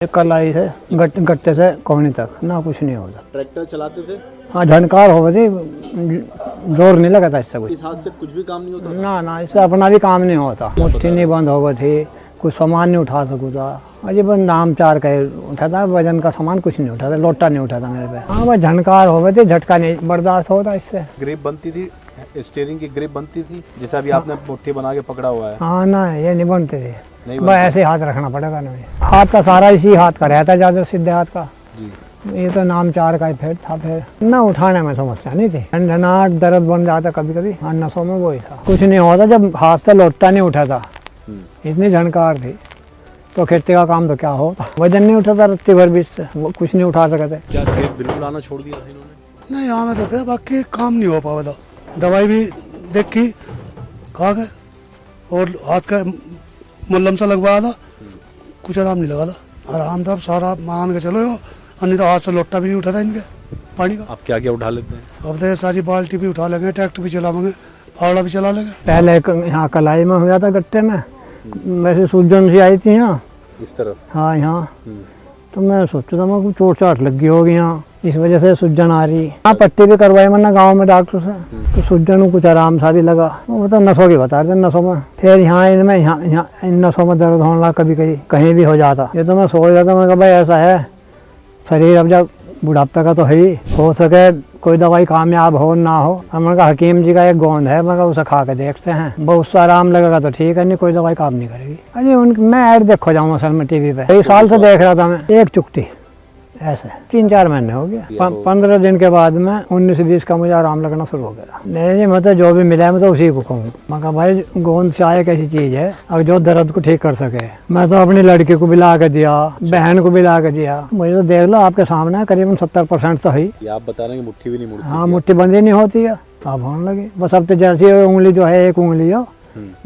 कल आई है गट्टे से कोहनी तक ना कुछ नहीं होता। ट्रैक्टर चलाते थे? हाँ झनकार हो गई, जोर नहीं लगा था इससे कुछ। इस हाथ से कुछ भी काम नहीं होता? ना इससे अपना भी काम नहीं होता। मुट्ठी नहीं बंद हो गई थी, कुछ सामान नहीं उठा सकूँ था। अजी बस नाम चार का उठाता, वजन का सामान कुछ नहीं उठाता, लोटा नहीं उठाता मेरे पे। हाँ बस झनकार हो गई थी, झटका नहीं बर्दाश्त होता इससे। ग्रिप बनती थी, स्टीयरिंग की ग्रिप बनती थी जैसा अभी आपने मुट्ठी बना के पकड़ा हुआ है? हाँ ना ये नहीं बनते थे, नहीं बस ऐसे हाथ रखना पड़ेगा ना। हाथ का सारा इसी हाथ का रहता है, ज़्यादा सीधे हाथ का जी। ये तो नाम चार का फिर था, फिर ना उठाने में समस्या नहीं थी। झंझनाहट दर्द बन जाता कभी कभी, हाँ नसों में वही था। कुछ नहीं होता जब हाथ से लोटा नहीं उठा था, इतनी झनकार थी। तो खेती का काम तो क्या होता, वजन नहीं उठाता रत्ती भर बीच से, वो कुछ नहीं उठा सकते। क्या खेत बिल्कुल आना छोड़ दिया था इन्होंने? नहीं आना तो थे, बाकी काम नहीं हो पावा था। दवाई भी देखी खा गए और हाथ का मल्लम सा लगवाया था, कुछ आराम नहीं लगा था। आराम था सारा मान के चलो, अन्य तो हाथ से लोटा भी नहीं उठा था इनके पानी का। आप क्या क्या उठा लेते हैं? अब तो सारी बाल्टी भी उठा लेंगे, ट्रैक्टर भी चलाएंगे, फावड़ा भी चला लेंगे। पहले यहाँ कलाई में हुआ था गट्टे में, वैसे सूजन सी आई थी यहाँ इस तरफ? हाँ यहाँ। तो मैं सोचा था मैं चोट चाट लगी होगी यहाँ, इस वजह से सूजन आ रही। हाँ पट्टी भी करवाई मैंने गांव में डॉक्टर से, तो सूजन को कुछ आराम सा भी लगा। वो तो नसों की बता रहे थे, नसों में फिर यहाँ इनमें यहाँ इन नसों में दर्द होने लगा, कभी कभी कहीं भी हो जाता। ये तो मैं सोच रहा था, मैं कहा भाई ऐसा है शरीर अब जब बुढ़ापे का तो है ही, हो सके कोई दवाई कामयाब हो ना हो। मैंने कहा हकीम जी का एक गोंद है, मैं कहा उसे खा के देखते हैं, बहुत सा आराम लगेगा तो ठीक है, नहीं कोई दवाई काम नहीं करेगी। अरे मैं ऐड देखो जाऊँ असल में टीवी पे, कई साल से देख रहा था मैं। एक चुकती ऐसे 3-4 महीने हो गया, 15 दिन के बाद में 19-20 का मुझे आराम लगना शुरू हो गया। नहीं जी मैं तो जो भी मिला है मैं तो उसी को कहूँ। मैं कहा भाई गोंद चाय एक ऐसी चीज़ है और जो दर्द को ठीक कर सके। मैं तो अपनी लड़की को भी ला के दिया, बहन को भी ला के दिया। मुझे तो देख लो आपके सामने करीबन 70% तो है। आप बता रहे हैं कि मुट्ठी भी नहीं मुड़ती? हाँ मुट्ठी बंदी नहीं होती है, अब होने लगी। बस अब तो जैसी उंगली जो है, एक उंगली हो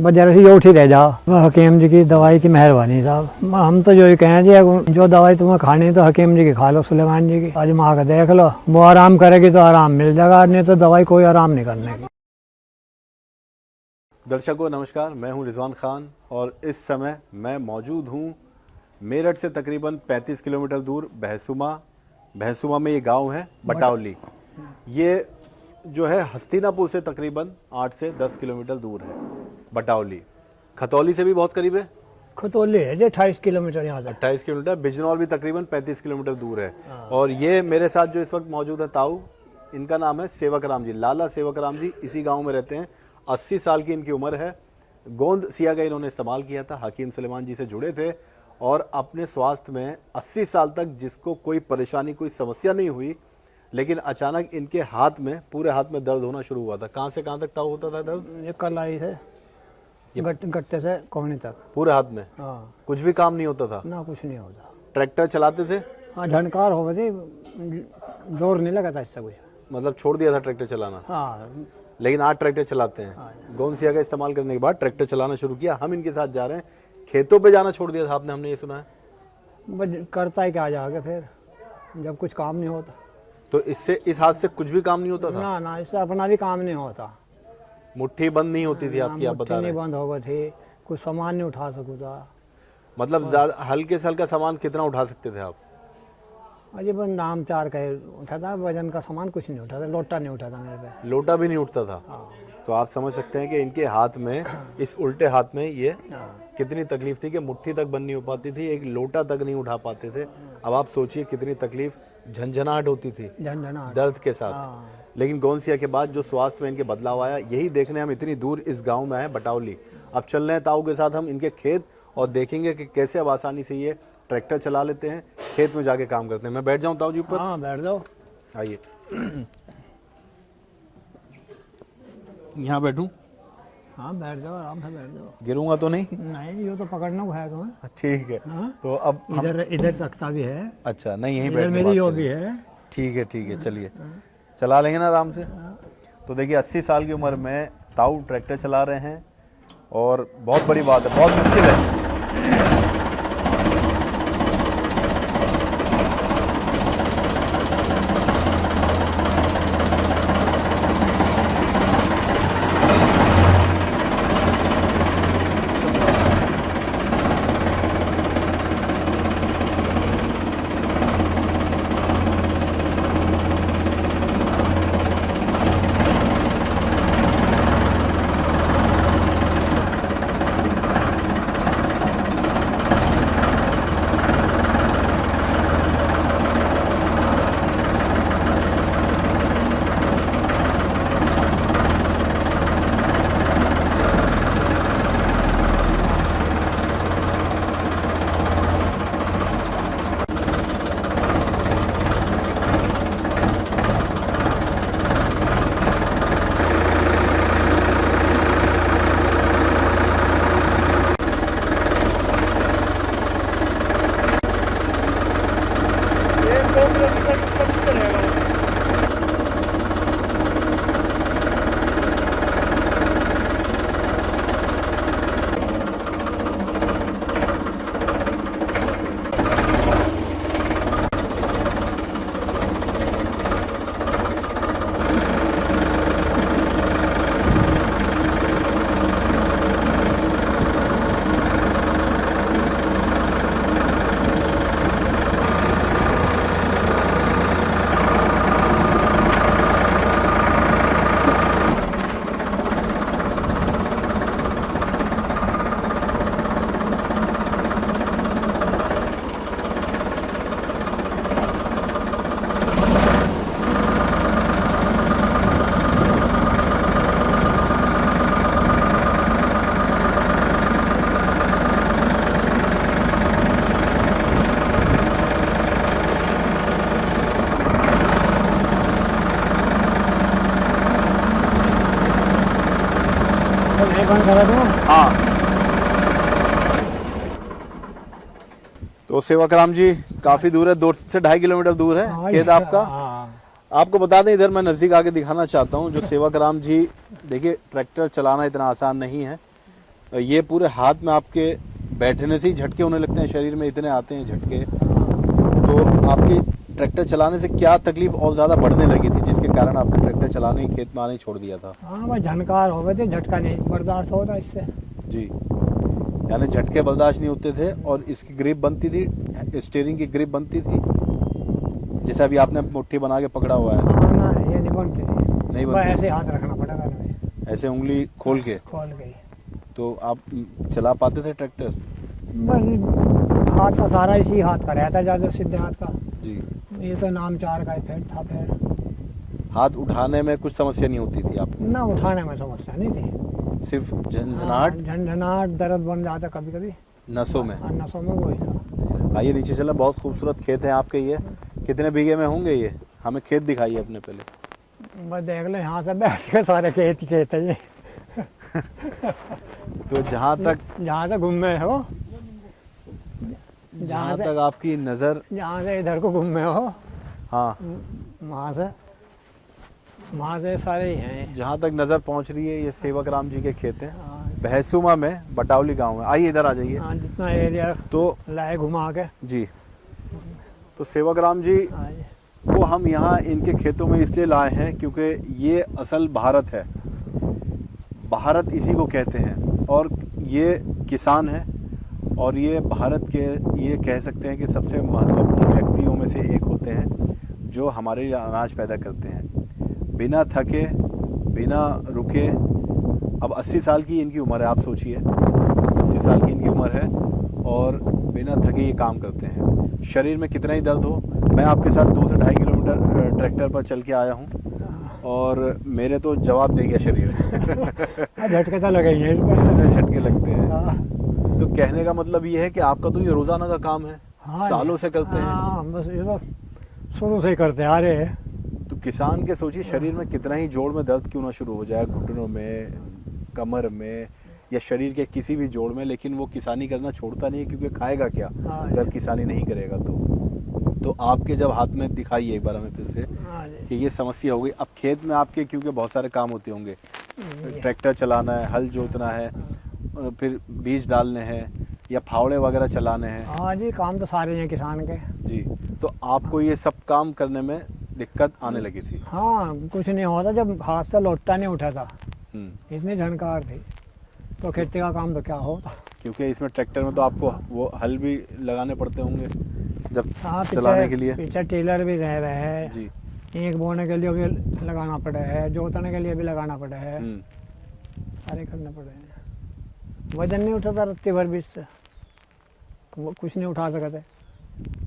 बस जरा सी उठी रह जाओ। हकीम जी की दवाई की मेहरबानी साहब। हम तो जो ही कहें जी, जो दवाई तुम्हें खानी है तो हकीम जी की खा लो, सुलेमान जी की आजमा के देख लो, वो आराम करेगी तो आराम मिल जाएगा, नहीं तो दवाई कोई आराम नहीं करने की। दर्शकों नमस्कार, मैं हूं रिजवान खान और इस समय मैं मौजूद हूं मेरठ से तकरीबन 35 किलोमीटर दूर भैंसुमा में ये गांव है बटावली। ये जो है हस्तिनापुर से तकरीबन 8 से 10 किलोमीटर दूर है बटावली। खतौली से भी बहुत करीब है। खतौली है जी 28 किलोमीटर यहाँ से। 28 किलोमीटर। बिजनौर भी तकरीबन 35 किलोमीटर दूर है। और ये मेरे साथ जो इस वक्त मौजूद है ताऊ, इनका नाम है सेवक राम जी, लाला सेवक राम जी। इसी गांव में रहते हैं। 80 साल की इनकी उम्र है। गोंद सिया का इन्होंने इस्तेमाल किया था, हकीम सुलेमान जी से जुड़े थे और अपने स्वास्थ्य में 80 साल तक जिसको कोई परेशानी कोई समस्या नहीं हुई, लेकिन अचानक इनके हाथ में, पूरे हाथ में दर्द होना शुरू हुआ था। कहाँ से कहाँ तक ताऊ होता था दर्द? ये कल आई है गट्टे से कोहनी तक पूरे हाथ में? हाँ। कुछ भी काम नहीं होता था? ना कुछ नहीं होता। ट्रैक्टर चलाते थे? हाँ झनकार हो गई थी, जोर नहीं लगा था इससे कुछ। मतलब छोड़ दिया था ट्रैक्टर चलाना? हाँ। लेकिन आज ट्रैक्टर चलाते हैं। गोंद सिया का इस्तेमाल करने के बाद ट्रैक्टर चलाना शुरू किया। हम इनके साथ जा रहे हैं। खेतों पे जाना छोड़ दिया था आपने, हमने ये सुना है। बस करता ही क्या जाके फिर जब कुछ काम नहीं होता। तो इससे, इस हाथ से कुछ भी काम नहीं होता था? ना इससे अपना भी काम नहीं होता। मुट्ठी बंद नहीं होती थी आपकी, आप बता रहे नहीं हैं? बंद हो गई थी, कुछ सामान नहीं उठा सकूँ था। मतलब ज्यादा हल्के से हल्का सामान कितना उठा सकते थे आप? अजी बस नाम चार का उठाता, वजन का सामान कुछ नहीं उठाता, लोटा नहीं उठाता मेरे पे। लोटा भी नहीं उठता था? तो आप समझ सकते हैं कि इनके हाथ में, इस उल्टे हाथ में ये कितनी तकलीफ थी कि मुट्ठी तक बंद नहीं हो पाती थी, एक लोटा तक नहीं उठा पाते थे। अब आप सोचिए कितनी तकलीफ, झंझनाहट होती थी दर्द के साथ। लेकिन गोंद सिया के बाद जो स्वास्थ्य में इनके बदलाव आया, यही देखने हम इतनी दूर इस गांव में आए बटावली। अब चल रहे हैं ताऊ के साथ हम इनके खेत और देखेंगे कि कैसे अब आसानी से ये ट्रैक्टर चला लेते हैं, खेत में जाके काम करते हैं। मैं बैठ जाऊं ताऊ जी ऊपर? हाँ बैठ जाओ। आइए। यहाँ बैठूं? हाँ बैठ जाओ, आराम से बैठ जाओ। गिरूंगा तो नहीं? नहीं ये तो पकड़ना है तुम्हें। ठीक है। हाँ? तो अब इधर तख्ता भी है। अच्छा, नहीं यहीं इधर बैठ के मेरी बात यो करें। भी है। ठीक है चलिए, चला लेंगे ना आराम से। तो देखिए 80 साल की उम्र में ताऊ ट्रैक्टर चला रहे हैं और बहुत बड़ी बात है, बहुत मुश्किल है। दुकान खड़ा था। हाँ। तो सेवाकराम जी काफी दूर है, 2 से 2.5 किलोमीटर दूर है हाँ, खेत ये- आपका। हाँ। आपको बता दें, इधर मैं नजदीक आके दिखाना चाहता हूँ जो सेवाकराम जी, देखिए ट्रैक्टर चलाना इतना आसान नहीं है। ये पूरे हाथ में आपके बैठने से ही झटके होने लगते हैं, शरीर में इतने आते हैं झटके। तो आपके ट्रैक्टर चलाने से क्या तकलीफ और ज़्यादा बढ़ने लगी थी जिसके कारण आपने ट्रैक्टर चलाने ही, खेत में आने ही छोड़ दिया था? हाँ बस झनकार हो गए थे, झटका नहीं बर्दाश्त होता इससे। जी, यानी झटके बर्दाश्त नहीं होते थे और इसकी ग्रिप बनती थी, स्टीयरिंग की ग्रिप बनती थी, जैसे अभी आपने मुट्ठी बना के पकड़ा हुआ है। हाँ ना, ये नहीं बनते नहीं बस बनती। ऐसे हाथ रखना पड़ेगा हमें, ऐसे उंगली खोल के। खोल गई। तो आप चला पाते थे ट्रैक्टर? बस हाथ का सारा इसी हाथ का रहता है, ज़्यादा सीधे हाथ का। जी। ये तो नाम 4 का इफेक्ट था। फिर हाथ उठाने में कुछ समस्या नहीं होती थी आपको? ना उठाने में समस्या नहीं थी। सिर्फ झंझनाहट झंझनाहट, दर्द बन जाता कभी कभी नसों में। और नसों में, वही था। आइए नीचे चलें, बहुत खूबसूरत खेत है आपके। ये कितने बीघे में होंगे ये? हमें खेत दिखाइए अपने पहले। बस देख लो, यहाँ से बैठ के सारे खेत ही खेत है ये। तो जहाँ तक जहाँ से घूमे हो, जहाँ तक आपकी नज़र, जहाँ से इधर को घूमे हो, हाँ, वहाँ से सारे ही हैं। जहाँ तक नज़र पहुँच रही है ये सेवाकराम जी के खेत हैं, हाँ, बहसुमा में, बटावली गांव में। आइए इधर आ जाइए। हाँ, जितना एरिया तो लाए घुमा के। जी, तो सेवाकराम जी हाँ जी। को हम यहाँ इनके खेतों में इसलिए लाए हैं क्योंकि ये असल भारत है, भारत इसी को कहते हैं। और ये किसान है और ये भारत के, ये कह सकते हैं कि सबसे महत्वपूर्ण व्यक्तियों में से एक होते हैं जो हमारे लिए अनाज पैदा करते हैं बिना थके, बिना रुके। अब 80 साल की इनकी उम्र है, आप सोचिए 80 साल की इनकी उम्र है और बिना थके ये काम करते हैं। शरीर में कितना ही दर्द हो, मैं आपके साथ 2 से 2.5 किलोमीटर ट्रैक्टर पर चल के आया हूँ और मेरे तो जवाब दे गया शरीर। झटके तो लगे ही हैं इस पर। इतने झटके लगते हैं। हाँ, तो कहने का मतलब ये है कि आपका तो ये रोजाना का काम है, हाँ, सालों से करते हैं। हाँ, बस ये तो शुरू से ही करते आ रहे हैं। तो किसान के सोचिए शरीर में कितना ही जोड़ में दर्द क्यों ना शुरू हो जाए, घुटनों में, कमर में या शरीर के किसी भी जोड़ में, लेकिन वो किसानी करना छोड़ता नहीं है क्योंकि खाएगा क्या हाँ, अगर किसानी नहीं करेगा तो आपके जब हाथ में दिखाइए एक बार हमें फिर से हाँ जी। कि ये समस्या हो गई। अब खेत में आपके क्योंकि बहुत सारे काम होते होंगे, ट्रैक्टर चलाना है, हल जोतना है, फिर बीज डालने हैं या फावड़े वगैरह चलाने हैं। हाँ जी, काम तो सारे हैं किसान के। जी, तो आपको ये सब काम करने में दिक्कत आने लगी थी? हाँ, कुछ नहीं होता जब हाथ से लोटा नहीं उठा था, इतनी झनकार थी, तो खेती का काम तो क्या होता। क्योंकि इसमें ट्रैक्टर में तो आपको वो हल भी लगाने पड़ते होंगे जब हाँ, चलाने के लिए। पीछे टेलर भी रह रहे हैं जी। ईंख बोने के लिए भी लगाना पड़ा है, जोतने के लिए भी लगाना पड़ा है, सारे करने पड़े हैं। वजन नहीं उठाता रत्ती भर बीच से, वो कुछ नहीं उठा सकते।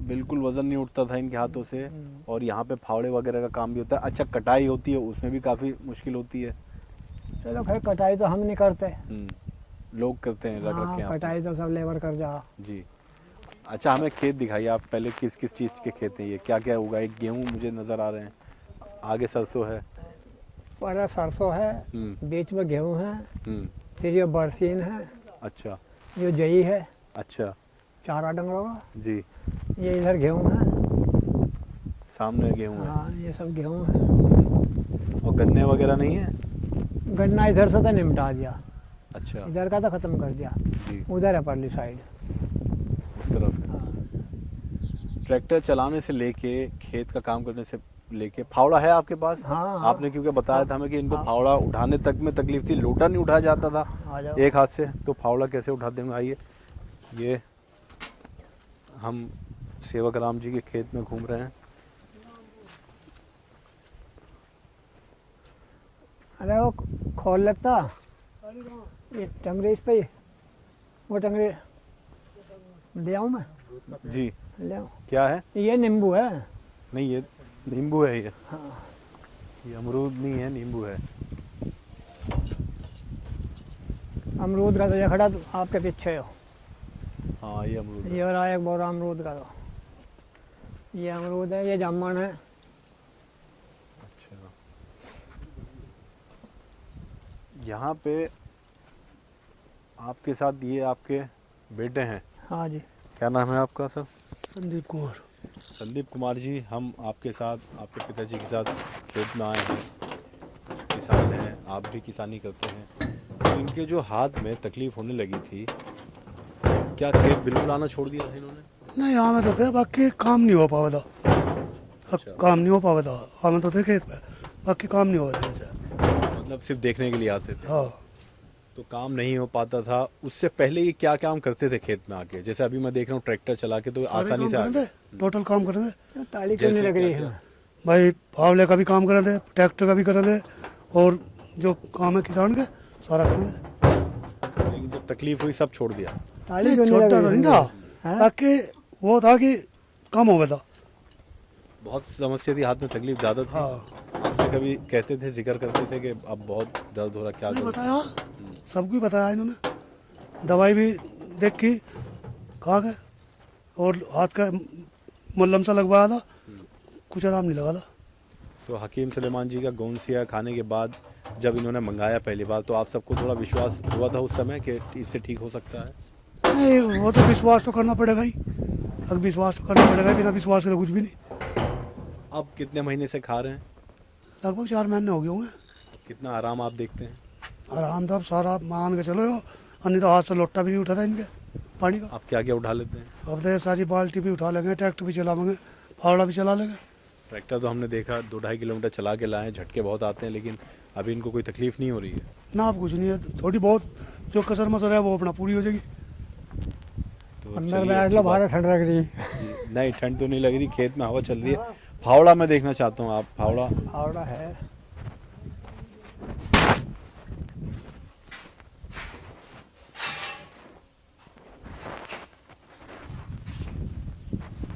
बिल्कुल वजन नहीं उठता था इनके हाथों से। और यहाँ पे फावड़े वगैरह का काम भी होता है। अच्छा, कटाई होती है, उसमें भी काफ़ी मुश्किल होती है। चलो खैर, कटाई तो हम नहीं करते। लोग करते हैं, रख रखे हैं कटाई तो सब लेबर कर जा। जी। अच्छा, हमें खेत दिखाइए आप पहले, किस किस चीज़ के खेत हैं ये, क्या क्या होगा? एक गेहूँ मुझे नज़र आ रहे हैं, आगे सरसों है, पर सरसों है, बीच में गेहूँ है, फिर ये बरसीन है, अच्छा, ये जई है, अच्छा, चारा डंगरों का, जी, ये इधर गेहूँ है, सामने गेहूँ है। हाँ, ये सब गेहूँ है। और गन्ने वगैरह नहीं है? गन्ना इधर से तो निपटा दिया, अच्छा, इधर का तो खत्म कर दिया, जी, उधर है परली साइड। उस तरफ है। ट्रैक्टर चलाने से लेके खेत का काम करने से लेके, फावड़ा है आपके पास? हाँ, आपने क्योंकि बताया था हमें कि इनको हाँ। फावड़ा उठाने तक में तकलीफ थी, लोटा नहीं उठाया जाता था आ जाओ। एक हाथ से, तो फावड़ा कैसे उठाते होंगे? आइए, ये हम सेवाकराम जी के खेत में घूम रहे हैं। अरे वो खोल लगता, ये टंगरी इस पे, वो टंगरी ले आऊँ मैं? जी, ले आऊँ? क्या है? ये नींबू है। नहीं, ये नींबू है। ये हाँ, ये अमरूद नहीं है, नींबू है। अमरूद का तो ये खड़ा तो आपके पीछे हो। हाँ, ये अमरूद है। ये और एक बोरा अमरूद का, तो ये अमरूद है, ये जामुन है। अच्छा, यहाँ पे आपके साथ ये आपके बेटे हैं, हाँ जी। क्या नाम है आपका सर? संदीप कुमार। संदीप कुमार जी, हम आपके साथ, आपके पिताजी के साथ खेत में आए हैं, किसान हैं, आप भी किसानी करते हैं। तो इनके जो हाथ में तकलीफ होने लगी थी, क्या खेत बिल्कुल आना छोड़ दिया था इन्होंने? नहीं हमें तो थे, बाकी काम नहीं हो पावा था। अब काम नहीं हो पावा था, हमें तो थे खेत पे, बाकी काम नहीं हुआ था इनसे। मतलब सिर्फ देखने के लिए आते थे? हाँ। तो काम नहीं हो पाता था। उससे पहले ये क्या काम करते थे खेत में आके? जैसे अभी मैं देख रहा हूँ ट्रैक्टर चला के तो आसानी से आ गए। टोटल काम कर रहे थे ताली क्यों नहीं लग रही है? भाई, फावले का भी काम कर रहे थे, ट्रैक्टर का भी कर रहे थे, और जो काम है किसान के सारा कर रहे थे। लेकिन जब तकलीफ हुई सब छोड़ दिया? ताली क्यों नहीं लग छोटा तो रही नहीं है? था, बाकी वो था कि कम हो गया था। बहुत समस्या थी, हाथ में तकलीफ ज़्यादा थी। हाँ। आपसे कभी कहते थे, जिक्र करते थे कि अब बहुत दर्द हो रहा, क्या नहीं दर्द? बताया, सबको ही बताया इन्होंने। दवाई भी देख की खा के, और हाथ का मल्लम सा लगवाया था, कुछ आराम नहीं लगा था। तो हकीम सुलेमान जी का गोंसिया खाने के बाद जब इन्होंने मंगाया पहली बार, तो आप सबको थोड़ा विश्वास हुआ था उस समय कि इससे ठीक हो सकता है? नहीं, वो तो विश्वास तो करना पड़ेगा ही, अब विश्वास तो करना पड़ेगा, बिना विश्वास के तो कुछ भी नहीं। अब कितने महीने से खा रहे हैं? लगभग 4 महीने हो गए होंगे। कितना आराम आप देखते हैं? आराम था, अब सारा मान के चलो, अन्य तो हाथ से लोटा भी नहीं उठा था इनके पानी का। आप क्या क्या उठा लेते हैं? अब तो ये सारी बाल्टी भी उठा लेंगे, ट्रैक्टर भी चला लेंगे, फावड़ा भी चला लेंगे। ट्रैक्टर तो हमने देखा 2-2.5 किलोमीटर चला के लाए, झटके बहुत आते हैं, लेकिन अभी इनको कोई तकलीफ नहीं हो रही है? ना, अब कुछ नहीं है, थोड़ी बहुत जो कसर मसर है वो अपना पूरी हो जाएगी। तो अंदर चलिए, बैठ अच्छी लो, बात बाहर ठंड लग रही है। जी, नहीं ठंड तो नहीं लग रही, खेत में हवा चल रही है। फावड़ा मैं देखना चाहता हूँ, आप फावड़ा। फावड़ा है।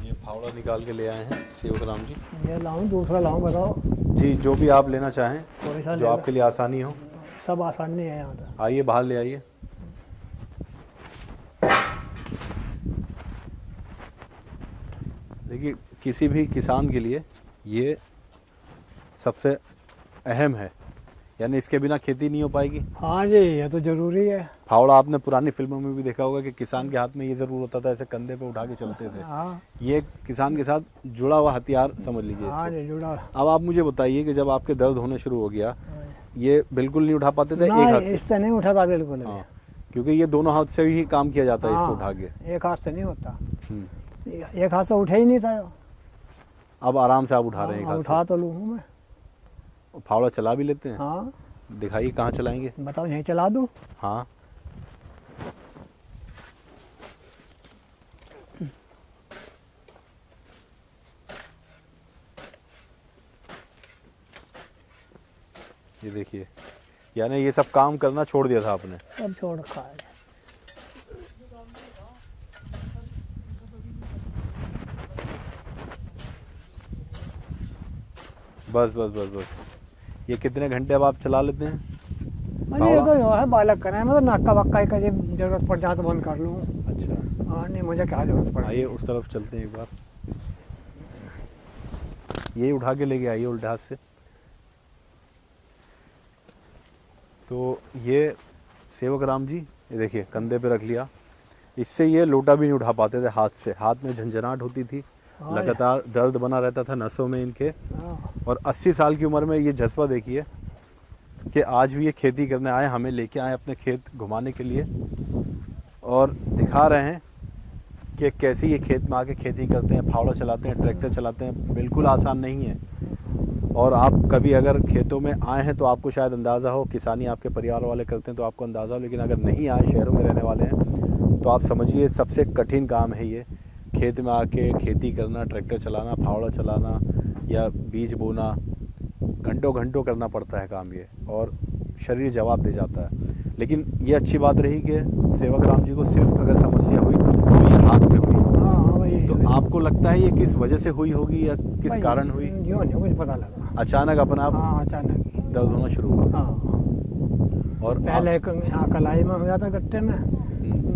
ये फावड़ा निकाल के ले आए हैं सेवक राम जी। ये लाऊं, दूसरा लाऊं, बताओ? जी, जो भी आप लेना चाहें, कोई सा जो ले आपके लिए आसानी हो। लो। सब आसान नहीं है यहाँ तो। आइए, बाहर ले आइए। देखिए, किसी भी किसान के लिए ये सबसे अहम है, यानी इसके बिना खेती नहीं हो पाएगी। हाँ जी, ये तो जरूरी है। फावड़ा आपने पुरानी फिल्मों में भी देखा होगा कि किसान के हाथ में ये जरूर होता था, ऐसे कंधे पे उठा के चलते थे। हाँ ये किसान के साथ जुड़ा हुआ हथियार समझ लीजिए हाँ इसको। जी, जुड़ा। अब आप मुझे बताइए कि जब आपके दर्द होने शुरू हो गया, ये बिल्कुल नहीं उठा पाते थे ना, एक हाथ से? इससे नहीं उठाता बिल्कुल भी। हाँ, क्योंकि ये दोनों हाथ से ही काम किया जाता है इसको हाँ, उठा के। एक हाथ से नहीं होता। हम्म। एक हाथ से उठे ही नहीं था। अब आराम से आप उठा रहे हैं एक हाँ, हाथ उठा तो लूँ मैं। से। फावड़ा चला भी लेते हैं? हाँ, दिखाइए कहाँ चलाएंगे। बताओ, यहीं चला दूँ? हाँ, ये देखिए, यानी ये सब काम करना छोड़ दिया था आपने? सब छोड़ रखा है। बस बस बस बस। ये कितने घंटे अब आप चला लेते हैं? अरे ये तो जो है बालक करें, मैं तो नाका वक्का का जरूरत पड़ जाए तो बंद कर लूँ। अच्छा, हाँ, नहीं मुझे क्या जरूरत पड़ी। आइए उस तरफ चलते हैं एक बार। ये उठा के लेके आइए उल्टे हाथ से। तो ये सेवक राम जी, ये देखिए कंधे पे रख लिया। इससे ये लोटा भी नहीं उठा पाते थे हाथ से, हाथ में झंझनाहट होती थी, हाँ। लगातार दर्द बना रहता था नसों में इनके। हाँ, और 80 साल की उम्र में ये जज्बा देखिए कि आज भी ये खेती करने आए, हमें लेके आए अपने खेत घुमाने के लिए, और दिखा रहे हैं कि कैसे ये खेत में आके खेती करते हैं, फावड़ा चलाते हैं, ट्रैक्टर चलाते हैं। बिल्कुल आसान नहीं है। और आप कभी अगर खेतों में आए हैं तो आपको शायद अंदाज़ा हो, किसानी आपके परिवार वाले करते हैं तो आपको अंदाज़ा हो, लेकिन अगर नहीं आए, शहरों में रहने वाले हैं, तो आप समझिए सबसे कठिन काम है ये। खेत में आके खेती करना, ट्रैक्टर चलाना, फावड़ा चलाना या बीज बोना, घंटों घंटों करना पड़ता है काम ये, और शरीर जवाब दे जाता है। लेकिन ये अच्छी बात रही कि सेवक राम जी को सिर्फ अगर समस्या हुई तो ये हाथ में हुई। हाँ, हाँ, वही। तो आपको लगता है ये किस वजह से हुई होगी या किस भाई, कारण हुई? जो नहीं कुछ पता लगा। अचानक अपना आप हाँ, अचानक ही। दर्द होना शुरू हुआ? हाँ, और पहले यहाँ कलाई में हो जाता गट्टे में,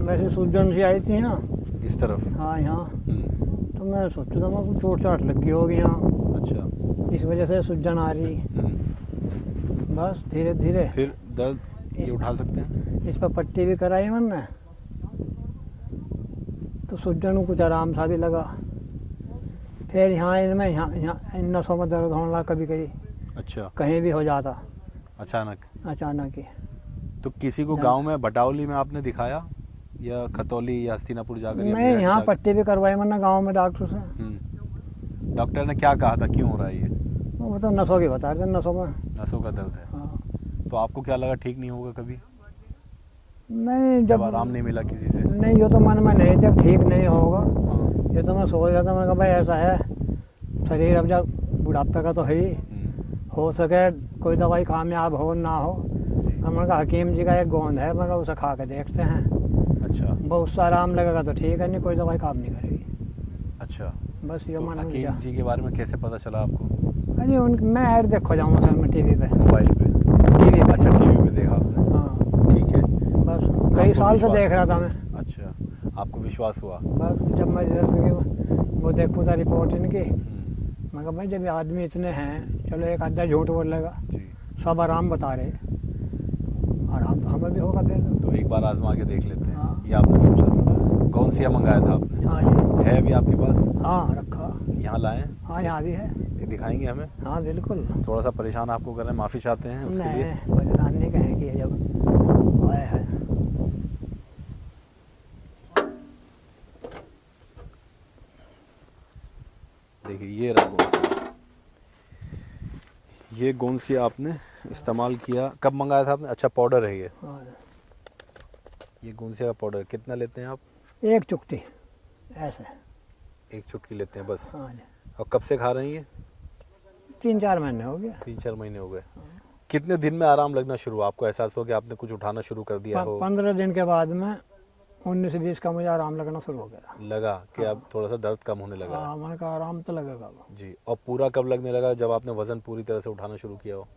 वैसे सूजन सी आई थी ना इस तरफ? हाँ यहाँ, हम्म, तो मैं सोचता था मैं चोट चाट लगी होगी यहाँ, अच्छा। इस वजह से सूजन आ रही। बस धीरे धीरे फिर दर्द ये उठा सकते हैं? इस पर पट्टी भी कराई मैंने, तो सूजन को कुछ आराम सा भी लगा। फिर यहाँ इनमें यहाँ इन नसों में दर्द होने लगा कभी कभी, अच्छा, कहीं भी हो जाता अचानक। अचानक ही। तो किसी को गांव में बटावली में आपने दिखाया या खतौली या हस्तिनापुर जाकर? नहीं, यहाँ पट्टी भी करवाई मैंने गांव में डॉक्टर से। डॉक्टर ने क्या कहा था, क्यों हो रहा है ये? वो तो नसों की बता रहे थे, नसों में। नसों का दर्द है। हाँ। तो आपको क्या लगा ठीक नहीं होगा कभी, नहीं, जब आराम नहीं मिला किसी से? नहीं, ये तो मन में नहीं, जब ठीक नहीं होगा हाँ। ये तो मैं सोच रहा था, मैंने कहा भाई ऐसा है शरीर अब जब बुढ़ापे का तो है ही, हो सके कोई दवाई कामयाब हो ना हो। मैंने कहा हकीम जी का एक गोंद है, मैंने कहा उसे खा के देखते हैं। अच्छा, बहुत सा आराम लगेगा तो ठीक है, नहीं कोई दवाई काम नहीं करेगी। अच्छा। बस ये तो मन में हकीम जी के बारे में कैसे पता चला आपको? अरे मैं ऐड देखो जाऊँगा सर, मैं टीवी पे। मोबाइल पे? टीवी पे। अच्छा, टीवी पे देखा आपने? हाँ, ठीक है। बस कई आपको साल से विश्वास देख रहा था हुआ? मैं। अच्छा, आपको विश्वास हुआ? बस जब मैं रिजल्ट की वो देखूँ था रिपोर्ट इनकी, मैं कहा भाई जब ये आदमी इतने हैं, चलो एक आधा झूठ बोलेगा, जी। सब आराम बता रहे, आराम तो हमें भी होगा फिर। तो एक बार आजमा के देख लेते हैं। हाँ। ये आपने सोचा था? कौन सी मंगाया था आपने? हाँ जी। है अभी आपके पास? हाँ रखा। यहाँ लाएं? हाँ यहाँ भी है। ये दिखाएंगे हमें? हाँ बिल्कुल। थोड़ा सा परेशान आपको कर रहे हैं, माफ़ी चाहते हैं उसके लिए। नहीं, परेशान नहीं कहेंगे जब आए हैं। देखिए ये रहा गोंसिया। ये गोंसिया आपने इस्तेमाल किया, कब मंगाया था आपने? अच्छा, पाउडर है ये। हाँ। ये गोंसिया का पाउडर कितना लेते हैं आप? एक चुटकी ऐसे। एक चुटकी लेते हैं बस? हाँ जी। और कब से खा रहे हैं ये? 3-4 महीने हो गया। 3-4 महीने हो गए। कितने दिन में आराम लगना शुरू हुआ? आपको एहसास हो कि आपने कुछ उठाना शुरू कर दिया हो? 15 दिन के बाद में 19-20 का मुझे आराम लगना शुरू हो गया। लगा कि अब थोड़ा सा दर्द कम होने लगा है। हाँ, मैंने कहा आराम तो लगेगा अब। जी। और पूरा कब लगने लगा, जब आपने वजन पूरी तरह से उठाना शुरू किया हो?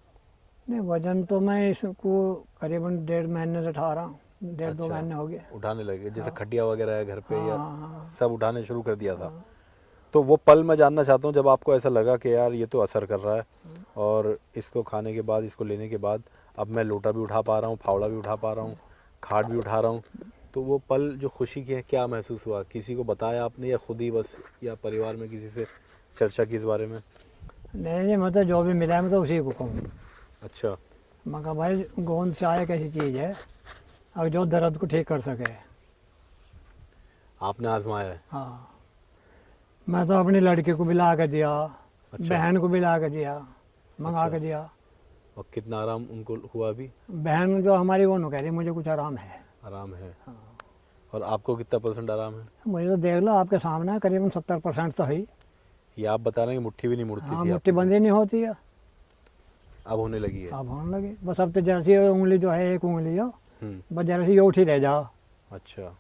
नहीं, वजन तो मैं इसको करीबन 1.5 महीने से उठा रहा हूँ, 1.5-2 अच्छा। महीने हो गए। उठाने लगे, जैसे खटिया वगैरह है घर पे या हाँ। सब उठाने शुरू कर दिया था? तो वो पल मैं जानना चाहता हूँ जब आपको ऐसा लगा कि यार ये तो असर कर रहा है, और इसको खाने के बाद, इसको लेने के बाद अब मैं लोटा भी उठा पा रहा हूँ, फावड़ा भी उठा पा रहा हूँ, खाट भी उठा रहा हूँ, तो वो पल जो खुशी की है, क्या महसूस हुआ? किसी को बताया आपने या खुद ही बस, या परिवार में किसी से चर्चा की इस बारे में? नहीं, मैं तो जो भी मिला है मैं तो उसी को कहूँ। अच्छा। मैं कहा भाई गोंद से आया कैसी चीज़ है और जो दर्द को ठीक कर सके। आपने आजमाया है? हाँ, मैं तो अपनी लड़की को भी ला के दिया, अच्छा। बहन को भी ला के दिया, मंगा अच्छा। के दिया। और कितना आराम उनको हुआ अभी? बहन जो हमारी वो न कह रही मुझे कुछ आराम है। आराम है। और आपको कितना % आराम है? मुझे तो देख लो आपके सामने है, करीबन 70% तो है ही। ये आप बता रहे हैं कि मुट्ठी भी नहीं मुड़ती हाँ, थी मुट्ठी आपकी? बंद ही नहीं होती है। अब होने लगी है? अब होने लगी, बस अब तो जैसी उंगली जो है, एक उंगली जो बस जैसी ये उठी रह जाओ। अच्छा।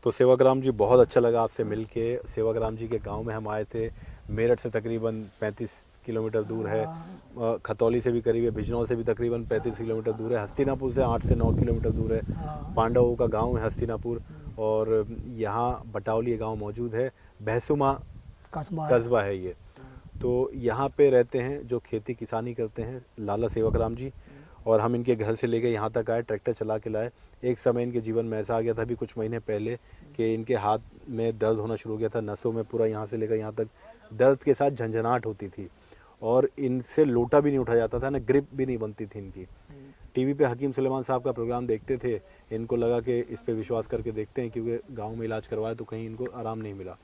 तो सेवाग्राम जी, बहुत अच्छा लगा आपसे मिलके। सेवाग्राम जी के गांव में हम आए थे, मेरठ से तकरीबन 35 किलोमीटर दूर है, खतौली से भी करीब है, बिजनौर से भी तकरीबन 35 किलोमीटर दूर है, हस्तिनापुर से 8 से 9 किलोमीटर दूर है। पांडवों का गांव है हस्तिनापुर, और यहाँ बटावली गांव मौजूद है। बहसुमा कस्बा है ये। तो यहाँ पे रहते हैं जो खेती किसानी करते हैं लाला सेवाग्राम जी, और हम इनके घर से लेके यहाँ तक आए, ट्रैक्टर चला के लाए। एक समय इनके जीवन में ऐसा आ गया था अभी कुछ महीने पहले कि इनके हाथ में दर्द होना शुरू हो गया था, नसों में पूरा यहाँ से लेकर यहाँ तक दर्द के साथ झंझनाहट होती थी, और इनसे लोटा भी नहीं उठा जाता था ना, ग्रिप भी नहीं बनती थी इनकी। टीवी पे हकीम सुलेमान साहब का प्रोग्राम देखते थे, इनको लगा कि इस पे विश्वास करके देखते हैं, क्योंकि गांव में इलाज करवाया तो कहीं इनको आराम नहीं मिला।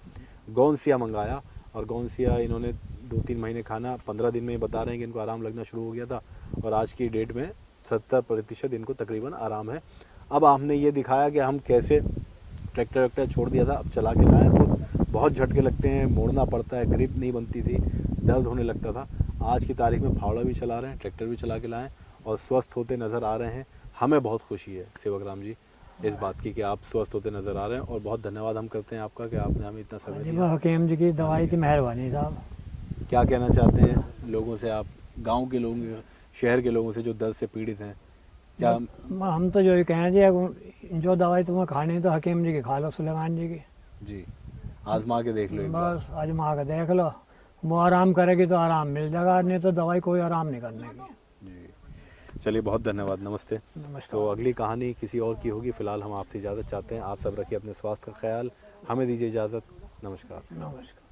गोंसिया मंगाया, और गोंसिया इन्होंने 2-3 महीने खाना, 15 दिन में ही बता रहे हैं कि इनको आराम लगना शुरू हो गया था, और आज की डेट में 70% इनको तकरीबन आराम है। अब हमने ये दिखाया कि हम कैसे ट्रैक्टर छोड़ दिया था, अब चला के लाए तो बहुत झटके लगते हैं, मोड़ना पड़ता है, ग्रिप नहीं बनती थी, दर्द होने लगता था। आज की तारीख में फावड़ा भी चला रहे हैं, ट्रैक्टर भी चला के लाएँ, और स्वस्थ होते नज़र आ रहे हैं। हमें बहुत खुशी है सेवाग्राम जी इस बात की कि आप स्वस्थ होते नज़र आ रहे हैं, और बहुत धन्यवाद हम करते हैं आपका कि आपने हमें इतना समय दिया। हकीम जी की दवाई की मेहरबानी साहब। क्या कहना चाहते हैं लोगों से आप, गांव के लोगों, शहर के लोगों से जो दर्द से पीड़ित हैं? क्या हम तो जो ही कहें जी, जो दवाई तुम्हें खानी है तो हकीम जी की खा लो, सुलेमान जी की। जी, आजमा के देख लो एक बार। बस आजमा के देख लो, वो आराम करेगी तो आराम मिल जाएगा, नहीं तो दवाई कोई आराम नहीं करने की। जी। चलिए बहुत धन्यवाद, नमस्ते। नमस्कार। तो अगली कहानी किसी और की होगी, फिलहाल हम आपसे इजाज़त चाहते हैं। आप सब रखिए अपने स्वास्थ्य का ख्याल, हमें दीजिए इजाज़त। नमस्कार। नमस्कार।